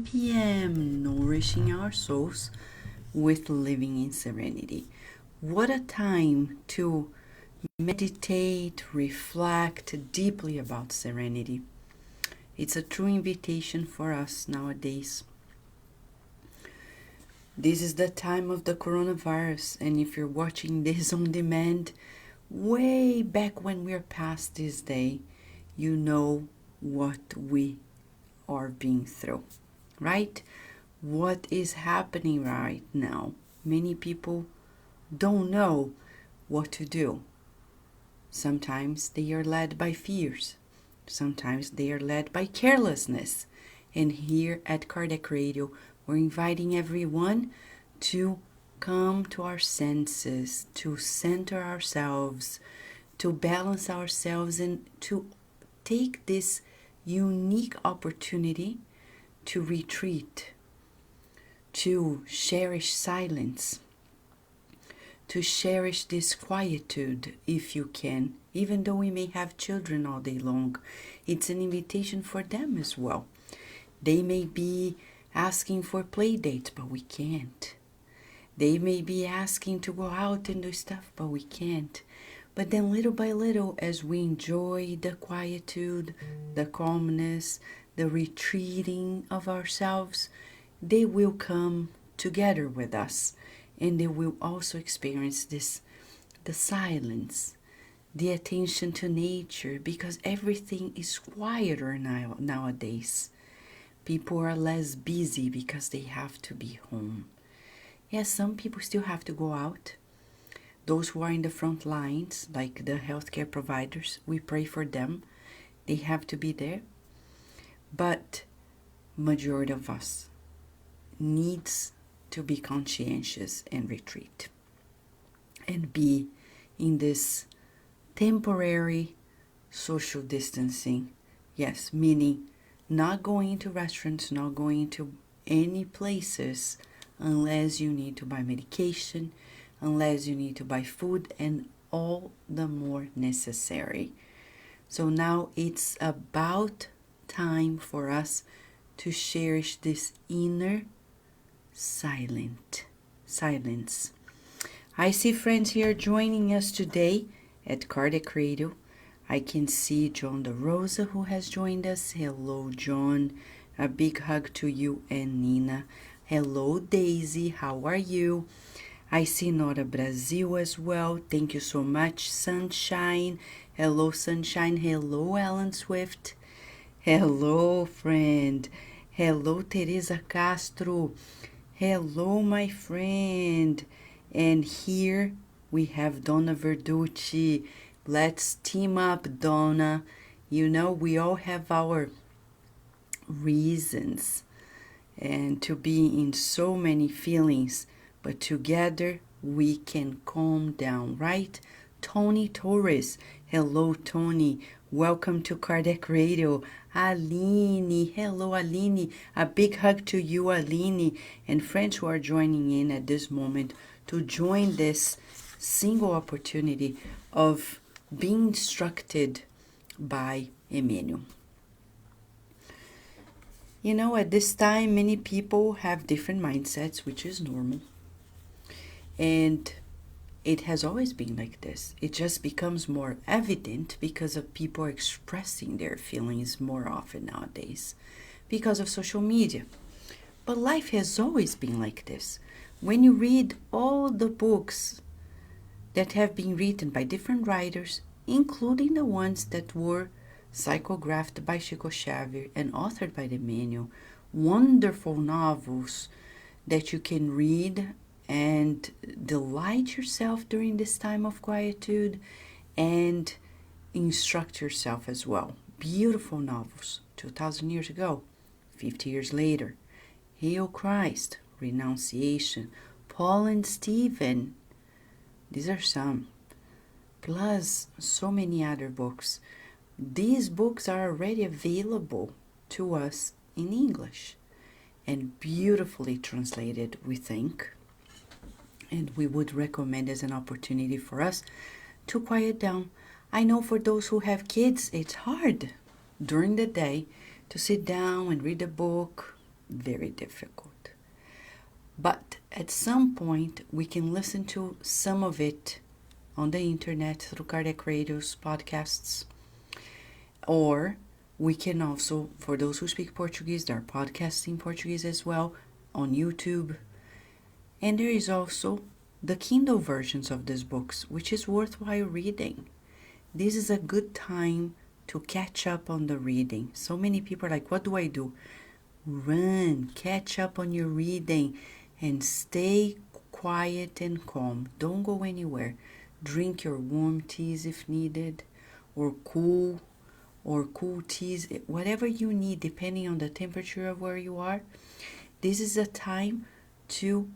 p.m., nourishing our souls with living in serenity. What a time to meditate, reflect deeply about serenity. It's a true invitation for us nowadays. This is the time of the coronavirus, and if you're watching this on demand, way back when we're past this day, you know what we are being through, right? What is happening right now? Many people don't know what to do. Sometimes they are led by fears. Sometimes they are led by carelessness. And here at Cardiac Radio, we're inviting everyone to come to our senses, to center ourselves, to balance ourselves, and to take this unique opportunity to retreat, to cherish silence, to cherish this quietude if you can. Even though we may have children all day long, it's an invitation for them as well. They may be asking for play dates, but we can't. They may be asking to go out and do stuff, but we can't. But then little by little, as we enjoy the quietude, the calmness, the retreating of ourselves, they will come together with us, and they will also experience the silence, the attention to nature, because everything is quieter nowadays. People are less busy because they have to be home. Yes, some people still have to go out. Those who are in the front lines, like the healthcare providers, we pray for them. They have to be there. But majority of us needs to be conscientious and retreat and be in this temporary social distancing. Yes, meaning not going to restaurants, not going to any places unless you need to buy medication, unless you need to buy food, and all the more necessary. So now it's about time for us to cherish this inner silence. I see friends here joining us today at Cardiac Radio. I can see John De Rosa, who has joined us. Hello, John. A big hug to you and Nina. Hello, Daisy. How are you? I see Nora Brazil as well. Thank you so much, Sunshine. Hello, Sunshine. Hello, Alan Swift. Hello, friend. Hello, Teresa Castro. Hello, my friend. And here we have Donna Verducci. Let's team up, Donna. You know, we all have our reasons and to be in so many feelings, but together we can calm down, right? Tony Torres. Hello, Tony. Welcome to Cardiac Radio. Aline. Hello, Aline. A big hug to you, Aline, and friends who are joining in at this moment to join this single opportunity of being instructed by Emmanuel. You know, at this time, many people have different mindsets, which is normal. And it has always been like this. It just becomes more evident because of people expressing their feelings more often nowadays because of social media. But life has always been like this. When you read all the books that have been written by different writers, including the ones that were psychographed by Chico Xavier and authored by Emmanuel, wonderful novels that you can read and delight yourself during this time of quietude and instruct yourself as well. Beautiful novels, 2,000 years ago, 50 years later. Hail Christ, Renunciation, Paul and Stephen. These are some. Plus so many other books. These books are already available to us in English and beautifully translated, we think. And we would recommend as an opportunity for us to quiet down. I know for those who have kids, it's hard during the day to sit down and read a book very difficult. But at some point, we can listen to some of it on the internet through Cardiac Radio's podcasts. Or we can also, for those who speak Portuguese, there are podcasts in Portuguese as well on YouTube. And there is also the Kindle versions of these books, which is worthwhile reading. This is a good time to catch up on the reading. So many people are like, what do I do? Run, catch up on your reading, and stay quiet and calm. Don't go anywhere. Drink your warm teas if needed, or cool teas, whatever you need, depending on the temperature of where you are. This is a time to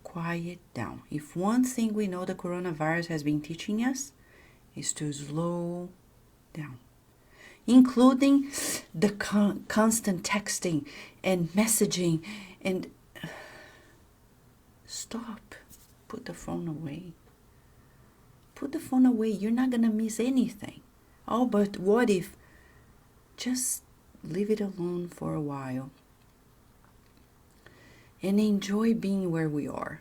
quiet down. If one thing we know the coronavirus has been teaching us is to slow down, including the constant texting and messaging, and stop. Put the phone away. Put the phone away. You're not gonna miss anything. Oh, but what if? Just leave it alone for a while and enjoy being where we are.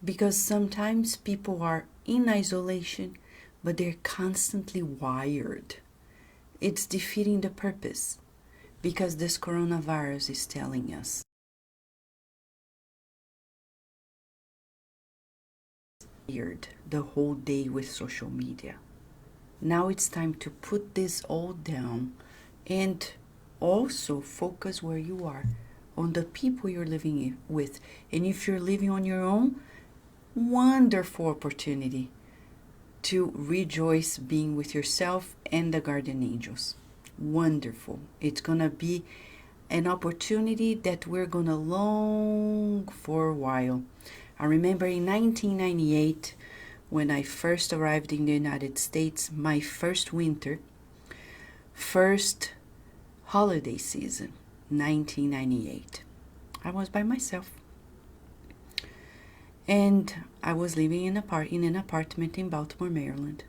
Because sometimes people are in isolation, but they're constantly wired. It's defeating the purpose, because this coronavirus is telling us the whole day with social media. Now it's time to put this all down and also focus where you are, on the people you're living with. And if you're living on your own, wonderful opportunity to rejoice being with yourself and the guardian angels. Wonderful. It's going to be an opportunity that we're going to long for a while. I remember in 1998, when I first arrived in the United States, my first winter, first holiday season, 1998. I was by myself. And I was living in an apartment in Baltimore, Maryland.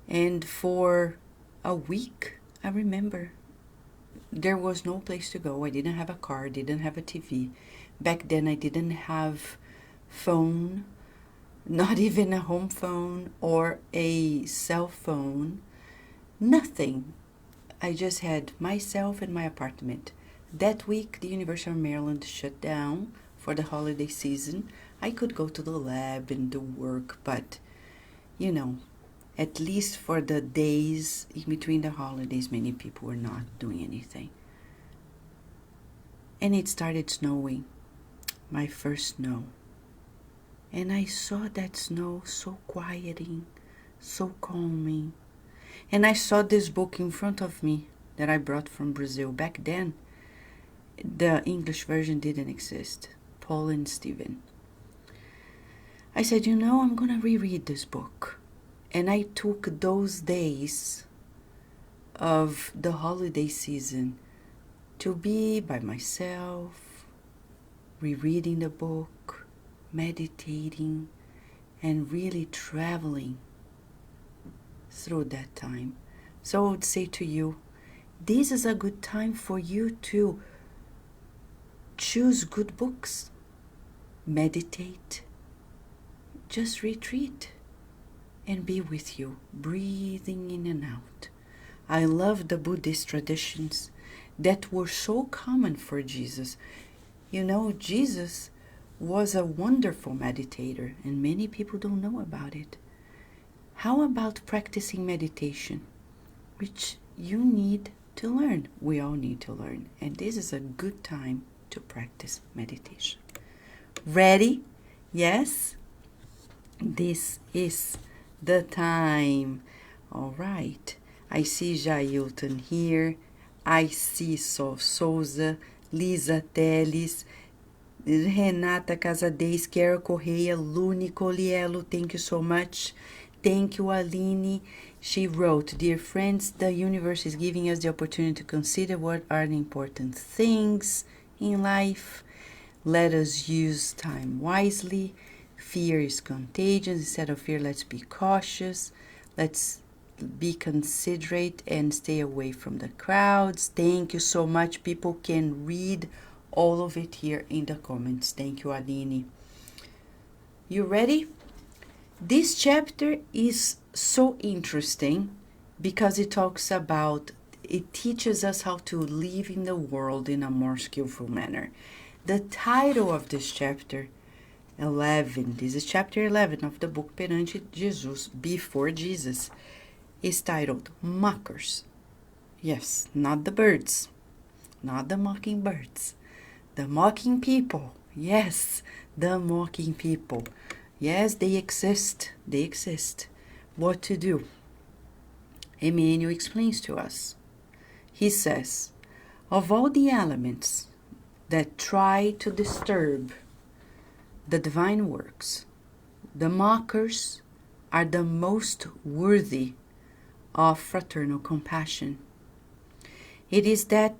And for a week, I remember, there was no place to go. I didn't have a car, didn't have a TV. Back then, I didn't have phone, not even a home phone or a cell phone, nothing. I just had myself and my apartment. That week, the University of Maryland shut down for the holiday season. I could go to the lab and do work, but, at least for the days in between the holidays, many people were not doing anything. And it started snowing, my first snow. And I saw that snow so quieting, so calming. And I saw this book in front of me that I brought from Brazil. Back then, the English version didn't exist. Paul and Stephen. I said, I'm going to reread this book. And I took those days of the holiday season to be by myself, rereading the book, meditating, and really traveling through that time. So I would say to you, this is a good time for you to choose good books, meditate, just retreat, and be with you, breathing in and out. I love the Buddhist traditions that were so common for Jesus. Jesus was a wonderful meditator, and many people don't know about it. How about practicing meditation, which you need to learn? We all need to learn, and this is a good time to practice meditation. Ready? Yes? This is the time. All right. I see Jailton here. I see Souza, Lisa Teles, Renata Casadez, Kara Correia, Luni Coliello, thank you so much. Thank you, Aline. She wrote, "Dear friends, the universe is giving us the opportunity to consider what are the important things in life. Let us use time wisely. Fear is contagious. Instead of fear, let's be cautious. Let's be considerate and stay away from the crowds. Thank you so much. People can read all of it here in the comments. Thank you, Aline. You ready? This chapter is so interesting because it teaches us how to live in the world in a more skillful manner. The title of this chapter 11, this is chapter 11 of the book Perante Jesus, Before Jesus, is titled Mockers. Yes, not the birds, not the mocking birds, the mocking people. Yes, the mocking people. Yes, they exist. They exist. What to do? Emmanuel explains to us. He says, of all the elements that try to disturb the divine works, the mockers are the most worthy of fraternal compassion. It is that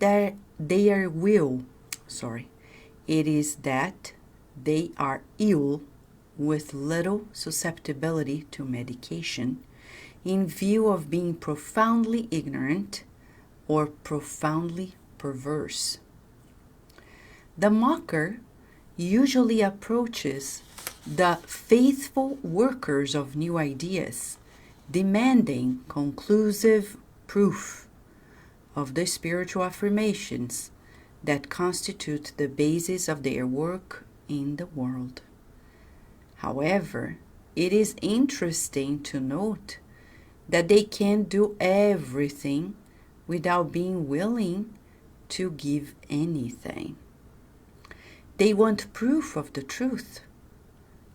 it is that they are ill with little susceptibility to medication in view of being profoundly ignorant or profoundly perverse. The mocker usually approaches the faithful workers of new ideas, demanding conclusive proof of the spiritual affirmations that constitute the basis of their work in the world. However, it is interesting to note that they can't do everything without being willing to give anything. They want proof of the truth.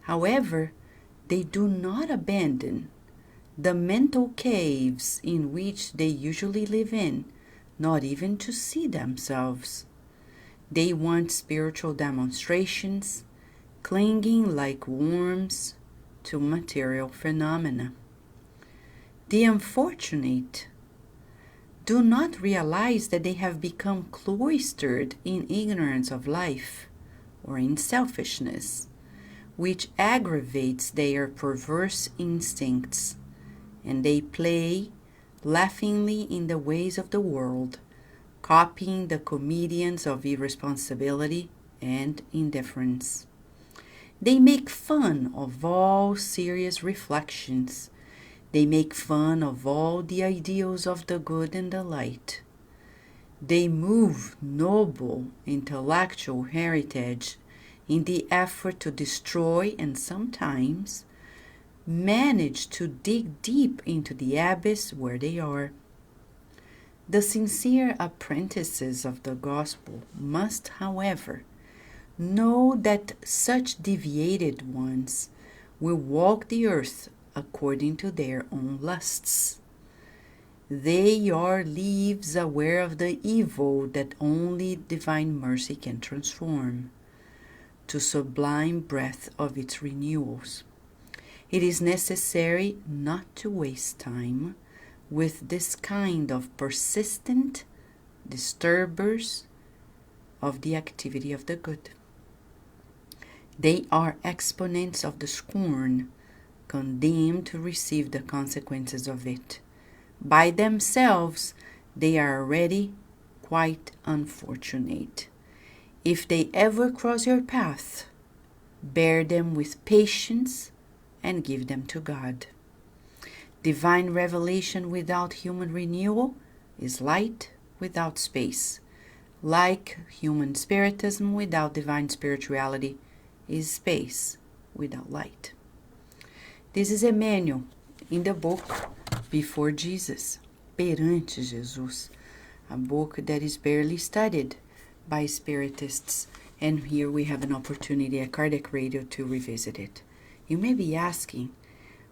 However, they do not abandon the mental caves in which they usually live in, not even to see themselves. They want spiritual demonstrations, clinging like worms to material phenomena. The unfortunate do not realize that they have become cloistered in ignorance of life or in selfishness, which aggravates their perverse instincts, and they play laughingly in the ways of the world, copying the comedians of irresponsibility and indifference. They make fun of all serious reflections. They make fun of all the ideals of the good and the light. They move noble intellectual heritage in the effort to destroy and sometimes manage to dig deep into the abyss where they are. The sincere apprentices of the gospel must, however, know that such deviated ones will walk the earth according to their own lusts. They are leaves aware of the evil that only divine mercy can transform to sublime breath of its renewals. It is necessary not to waste time with this kind of persistent disturbers of the activity of the good. They are exponents of the scorn, condemned to receive the consequences of it. By themselves, they are already quite unfortunate. If they ever cross your path, bear them with patience and give them to God. Divine revelation without human renewal is light without space. Like human spiritism without divine spirituality is space without light. This is Emmanuel in the book Before Jesus, Perante Jesus, a book that is barely studied by spiritists, and here we have an opportunity at Kardec Radio to revisit it. You may be asking,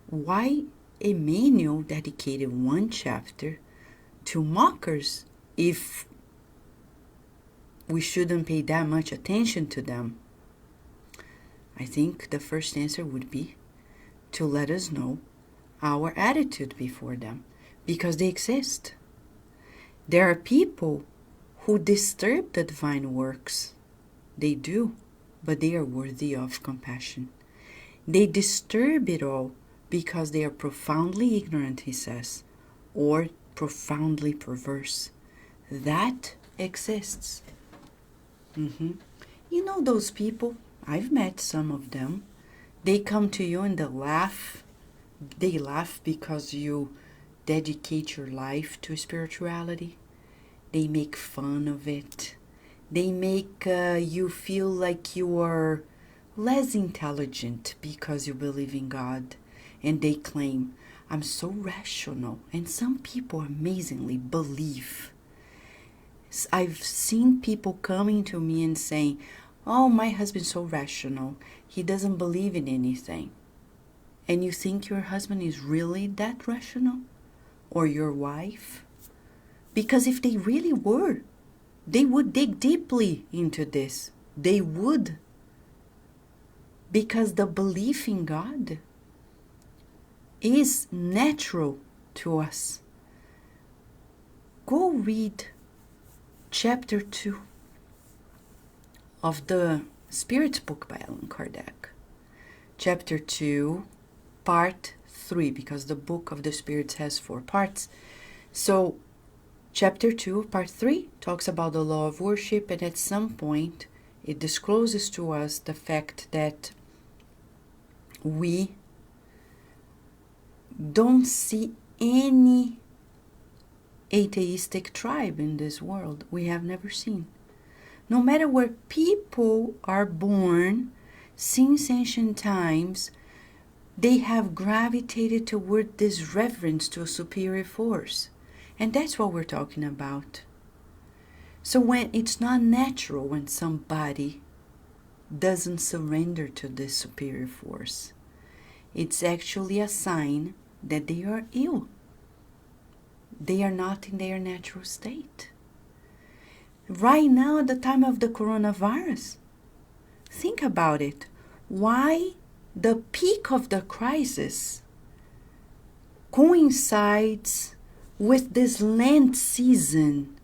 why Emmanuel dedicated one chapter to mockers if we shouldn't pay that much attention to them? I think the first answer would be to let us know our attitude before them, because they exist. There are people who disturb the divine works. They do, but they are worthy of compassion. They disturb it all because they are profoundly ignorant, he says, or profoundly perverse. That exists. You know those people? I've met some of them. They come to you and they laugh. They laugh because you dedicate your life to spirituality. They make fun of it. They make you feel like you are less intelligent because you believe in God. And they claim, I'm so rational. And some people amazingly believe. I've seen people coming to me and saying, oh, my husband's so rational. He doesn't believe in anything. And you think your husband is really that rational? Or your wife? Because if they really were, they would dig deeply into this. They would. Because the belief in God is natural to us. Go read chapter 2 of the Spirit book by Allan Kardec. Chapter 2, part 3, because the book of the Spirits has 4 parts. So, chapter 2, part 3 talks about the law of worship, and at some point it discloses to us the fact that we don't see any atheistic tribe in this world. We have never seen. No matter where people are born, since ancient times, they have gravitated toward this reverence to a superior force. And that's what we're talking about. So when it's not natural when somebody doesn't surrender to this superior force, it's actually a sign that they are ill. They are not in their natural state. Right now, at the time of the coronavirus, think about it. Why the peak of the crisis coincides with this Lent season?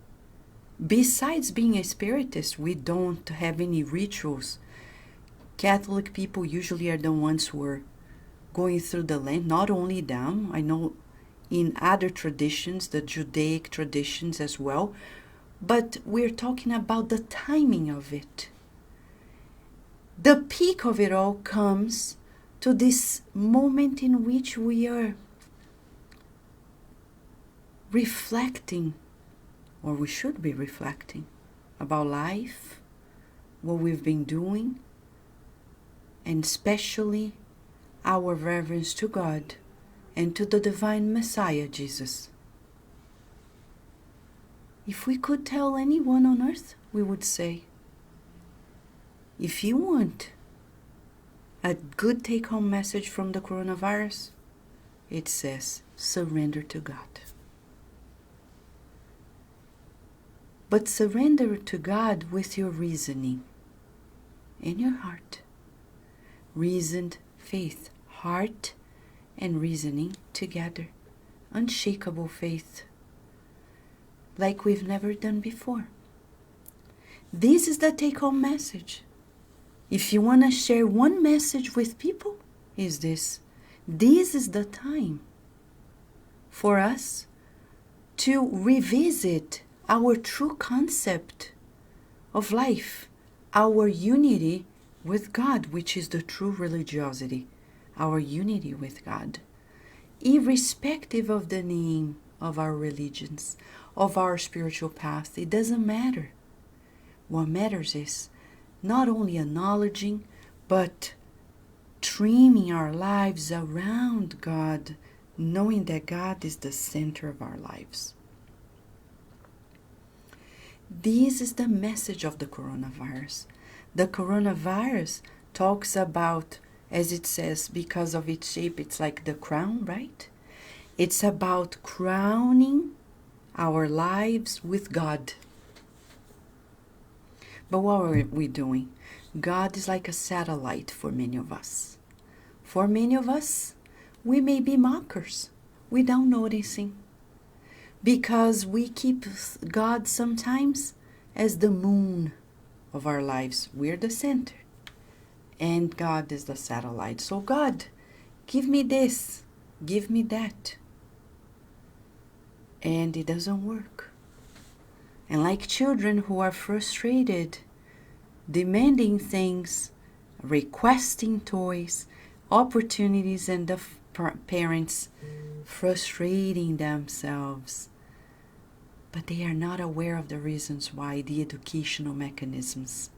Besides being a spiritist, we don't have any rituals. Catholic people usually are the ones who are going through the Lent, not only them. I know in other traditions, the Judaic traditions as well, but we're talking about the timing of it. The peak of it all comes to this moment in which we are reflecting, or we should be reflecting, about life, what we've been doing, and especially our reverence to God and to the divine Messiah, Jesus. If we could tell anyone on earth, we would say, if you want a good take-home message from the coronavirus, it says, surrender to God. But surrender to God with your reasoning and your heart. Reasoned faith, heart and reasoning together. Unshakable faith, like we've never done before. This is the take-home message. If you want to share one message with people, is this. This is the time for us to revisit our true concept of life, our unity with God, which is the true religiosity, our unity with God, irrespective of the name of our religions, of our spiritual path. It doesn't matter. What matters is not only acknowledging, but trimming our lives around God, knowing that God is the center of our lives. This is the message of the coronavirus. The coronavirus talks about, as it says, because of its shape, it's like the crown, right? It's about crowning our lives with God. But what are we doing? God is like a satellite for many of us. For many of us, we may be mockers without noticing, because we keep God sometimes as the moon of our lives. We're the center, and God is the satellite. So God, give me this, give me that. and it doesn't work. And like children who are frustrated, demanding things, requesting toys, opportunities, and the parents frustrating themselves, but they are not aware of the reasons why, the educational mechanisms.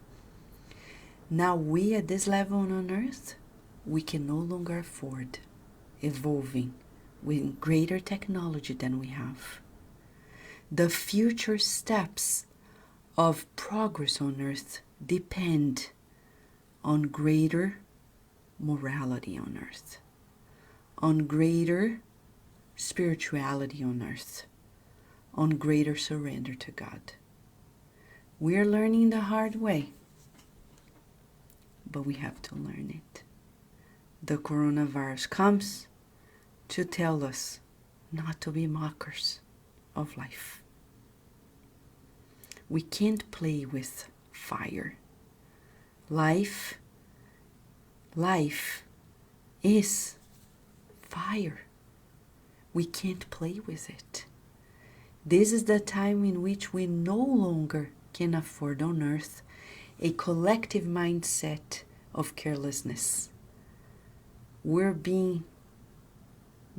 Now we at this level on earth, we can no longer afford evolving with greater technology than we have. The future steps of progress on earth depend on greater morality on earth, on greater spirituality on earth, on greater surrender to God. We are learning the hard way, but we have to learn it. The coronavirus comes to tell us not to be mockers of life. We can't play with fire. Life is fire. We can't play with it. This is the time in which we no longer can afford on earth a collective mindset of carelessness. We're being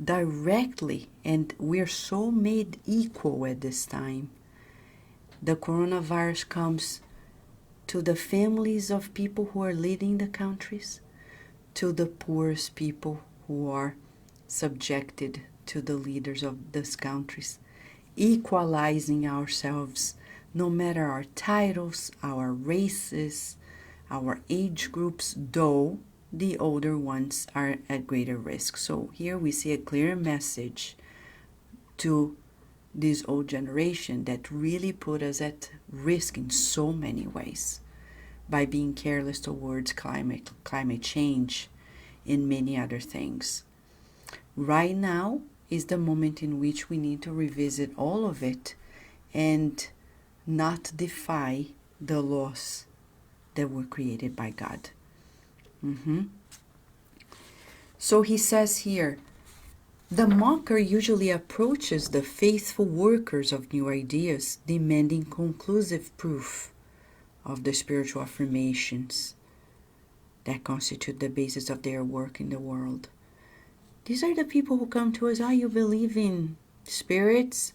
directly, and we're so made equal at this time. The coronavirus comes to the families of people who are leading the countries, to the poorest people who are subjected to the leaders of these countries, equalizing ourselves, no matter our titles, our races, our age groups, though the older ones are at greater risk. So here we see a clear message to this old generation that really put us at risk in so many ways by being careless towards climate change and many other things. Right now is the moment in which we need to revisit all of it and not defy the laws that were created by God. So he says here, the mocker usually approaches the faithful workers of new ideas, demanding conclusive proof of the spiritual affirmations that constitute the basis of their work in the world. These are the people who come to us, you believe in spirits?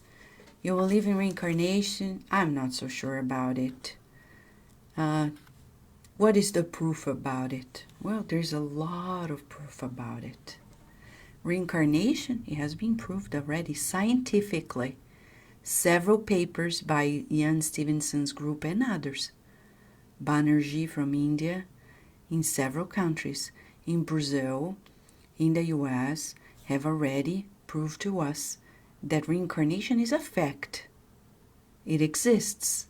You believe in reincarnation? I'm not so sure about it. What is the proof about it? Well, there's a lot of proof about it. Reincarnation, it has been proved already scientifically. Several papers by Ian Stevenson's group and others. Banerjee from India, in several countries, in Brazil, in the US, have already proved to us that reincarnation is a fact. It exists.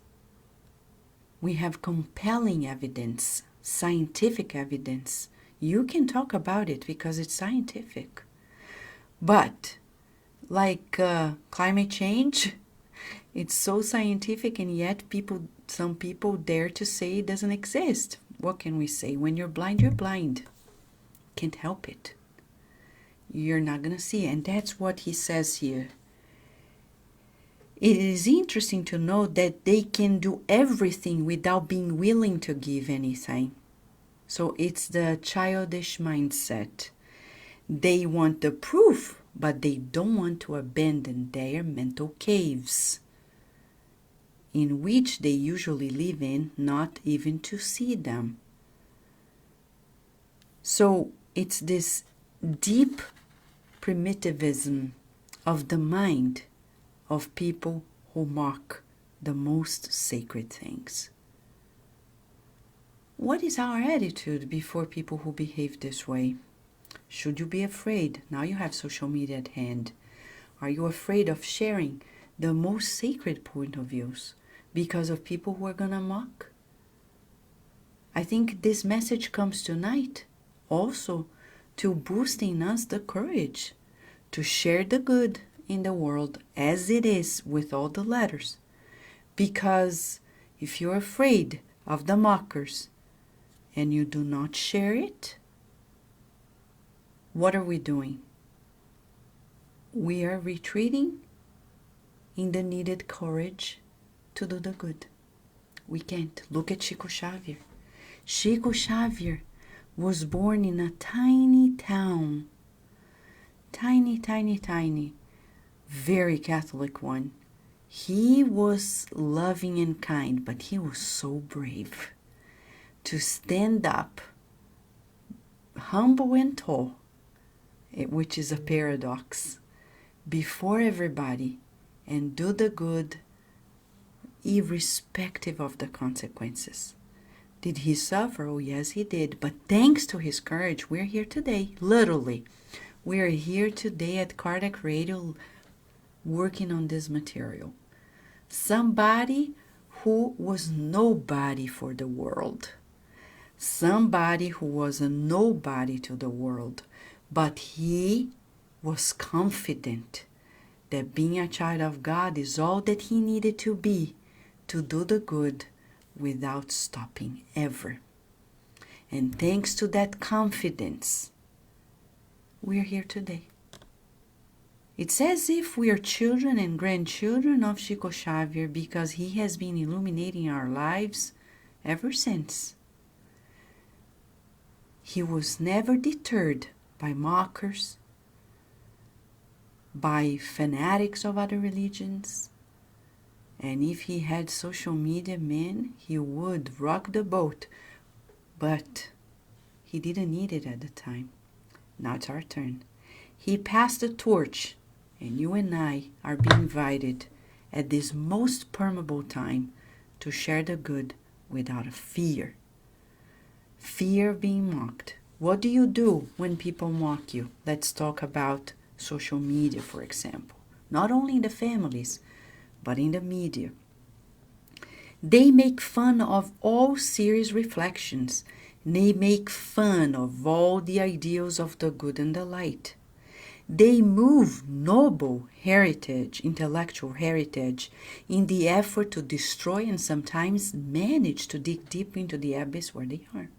We have compelling evidence, scientific evidence. You can talk about it because it's scientific. But, like climate change, it's so scientific, and yet some people dare to say it doesn't exist. What can we say? When you're blind, you're blind. Can't help it. You're not going to see it. And that's what he says here. It is interesting to note that they can do everything without being willing to give anything. So it's the childish mindset. They want the proof, but they don't want to abandon their mental caves, in which they usually live in, not even to see them. So it's this deep primitivism of the mind of people who mock the most sacred things. What is our attitude before people who behave this way? Should you be afraid? Now you have social media at hand. Are you afraid of sharing the most sacred point of views because of people who are going to mock? I think this message comes tonight also to boost in us the courage to share the good in the world as it is with all the letters. Because if you're afraid of the mockers and you do not share it, what are we doing? We are retreating in the needed courage to do the good. We can't. Look at Chico Xavier. Chico Xavier was born in a tiny town. Tiny, very Catholic one. He was loving and kind, but he was so brave to stand up, humble and tall, which is a paradox, before everybody and do the good irrespective of the consequences. Did he suffer? Oh, yes, he did. But thanks to his courage, we're here today, literally. We are here today at Cardiac Radio working on this material. Somebody who was nobody for the world. Somebody who was a nobody to the world. But he was confident that being a child of God is all that he needed to be to do the good without stopping ever. And thanks to that confidence, we're here today. It's as if we are children and grandchildren of Chico Xavier because he has been illuminating our lives ever since. He was never deterred by mockers, by fanatics of other religions. And if he had social media, man, he would rock the boat. But he didn't need it at the time. Now it's our turn. He passed the torch, and you and I are being invited at this most permeable time to share the good without a fear. Fear of being mocked. What do you do when people mock you? Let's talk about social media, for example. Not only in the families, but in the media. They make fun of all serious reflections. They make fun of all the ideals of the good and the light. They move noble heritage, intellectual heritage, in the effort to destroy and sometimes manage to dig deep into the abyss where they are.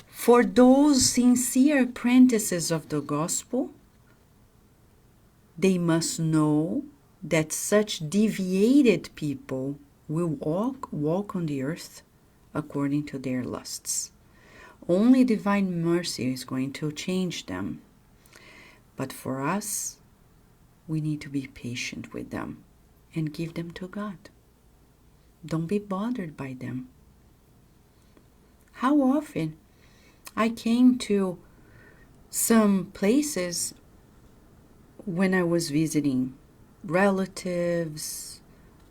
For those sincere apprentices of the gospel, they must know that such deviated people will walk on the earth according to their lusts. Only divine mercy is going to change them. But for us, we need to be patient with them and give them to God. Don't be bothered by them. How often I came to some places when I was visiting relatives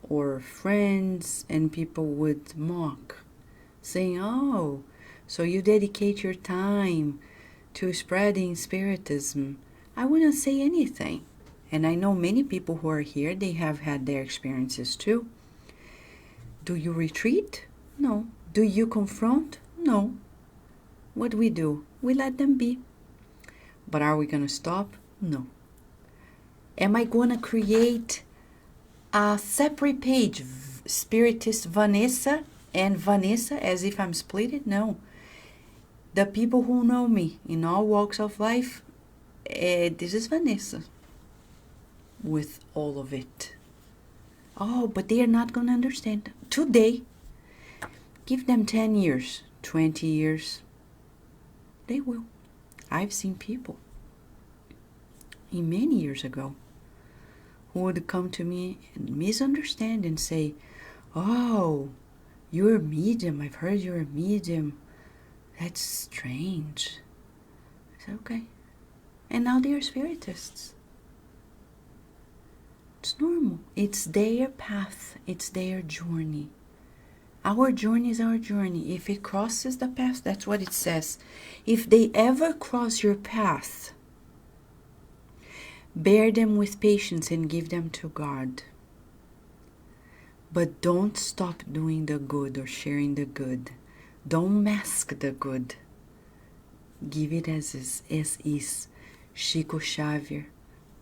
or friends, and people would mock, saying, "Oh, so you dedicate your time to spreading spiritism." I wouldn't say anything. And I know many people who are here, they have had their experiences too. Do you retreat? No. Do you confront? No. What do? We let them be. But are we going to stop? No. Am I going to create a separate page, Spiritist Vanessa and Vanessa, as if I'm split? No. The people who know me in all walks of life, this is Vanessa with all of it. Oh, but they are not going to understand. Today, give them 10 years, 20 years. They will. I've seen people many years ago who would come to me and misunderstand and say, "Oh, you're a medium. I've heard you're a medium. That's strange." I said, "Okay." And now they are spiritists. It's normal. It's their path. It's their journey. Our journey is our journey. If it crosses the path, that's what it says. If they ever cross your path, bear them with patience and give them to God. But don't stop doing the good or sharing the good. Don't mask the good. Give it as is. Chico Xavier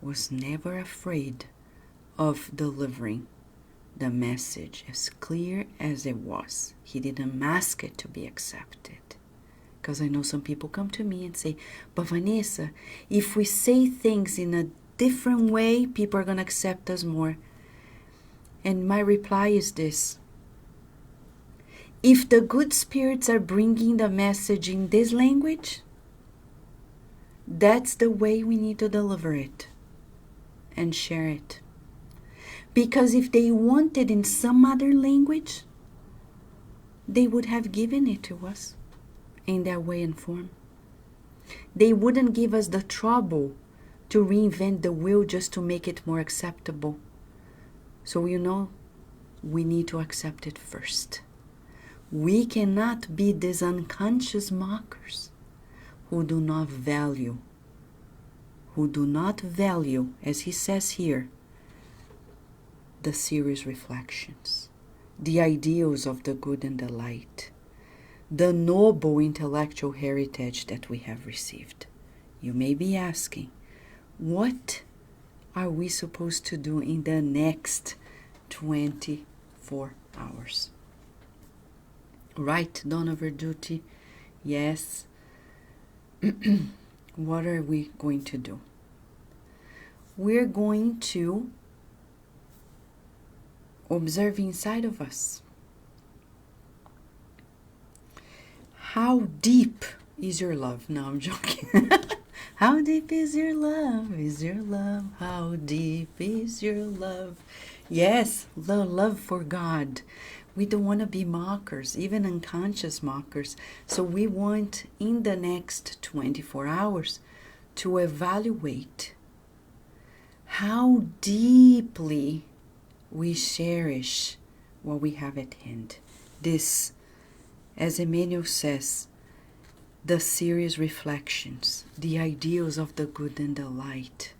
was never afraid of delivering the message as clear as it was. He didn't mask it to be accepted. Because I know some people come to me and say, "But Vanessa, if we say things in a different way, people are going to accept us more. And my reply is this. If the good spirits are bringing the message in this language, that's the way we need to deliver it and share it. Because if they wanted in some other language, they would have given it to us in that way and form. They wouldn't give us the trouble to reinvent the wheel just to make it more acceptable. So we need to accept it first. We cannot be these unconscious mockers who do not value, as he says here, the serious reflections, the ideals of the good and the light, the noble intellectual heritage that we have received. You may be asking, what are we supposed to do in the next 24 hours? Right, Donna Verduti? Yes. What are we going to do? We're going to observe inside of us. How deep is your love? No, I'm joking. How deep is your love? Is your love? How deep is your love? Yes, the love for God. We don't want to be mockers, even unconscious mockers. So we want in the next 24 hours to evaluate how deeply we cherish what we have at hand. This, as Emmanuel says, the serious reflections, the ideals of the good and the light,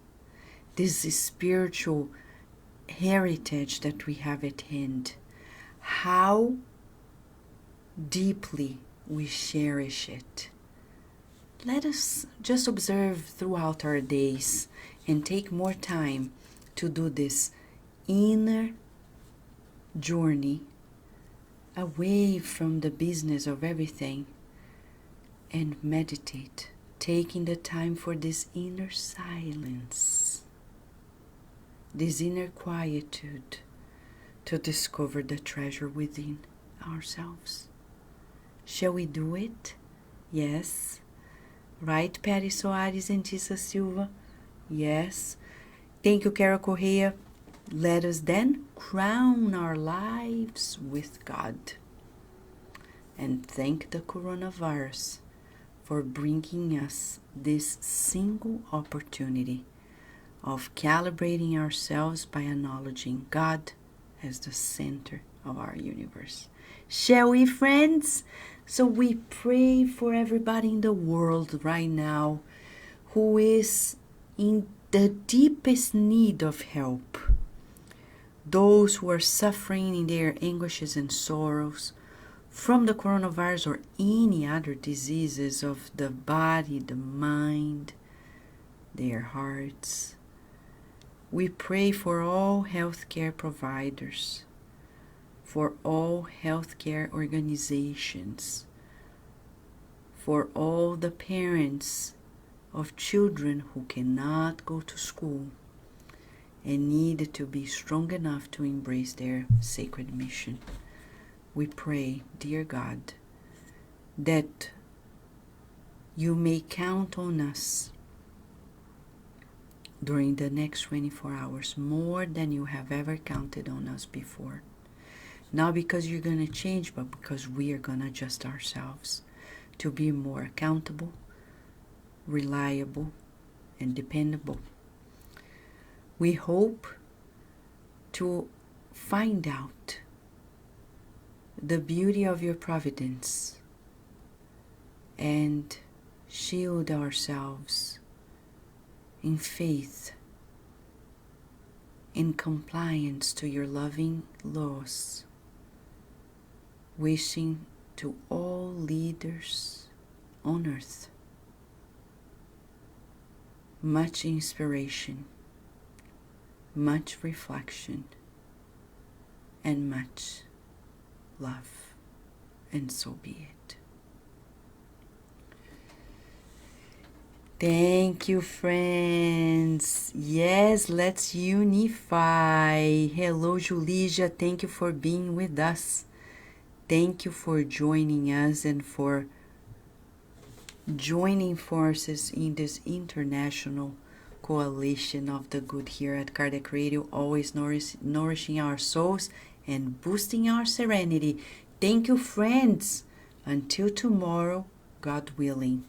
this spiritual heritage that we have at hand, how deeply we cherish it. Let us just observe throughout our days and take more time to do this inner journey away from the business of everything and meditate, taking the time for this inner silence, this inner quietude to discover the treasure within ourselves. Shall we do it? Yes. Right, Patty Soares and Tissa Silva? Yes. Thank you, Carol Correa. Let us then crown our lives with God and thank the coronavirus for bringing us this single opportunity of calibrating ourselves by acknowledging God as the center of our universe. Shall we, friends? So we pray for everybody in the world right now who is in the deepest need of help. Those who are suffering in their anguishes and sorrows from the coronavirus or any other diseases of the body, the mind, their hearts. We pray for all healthcare providers, for all healthcare organizations, for all the parents of children who cannot go to school and need to be strong enough to embrace their sacred mission. We pray, dear God, that you may count on us during the next 24 hours more than you have ever counted on us before. Not because you're going to change, but because we are going to adjust ourselves to be more accountable, reliable, and dependable. We hope to find out the beauty of your providence and shield ourselves in faith, in compliance to your loving laws, wishing to all leaders on earth much inspiration, much reflection, and much love, and so be it. Thank you, friends. Yes, let's unify. Hello, Julija. Thank you for being with us. Thank you for joining us and for joining forces in this international coalition of the good here at Cardiac Radio, always nourishing our souls and boosting our serenity. Thank you, friends. Until tomorrow, God willing.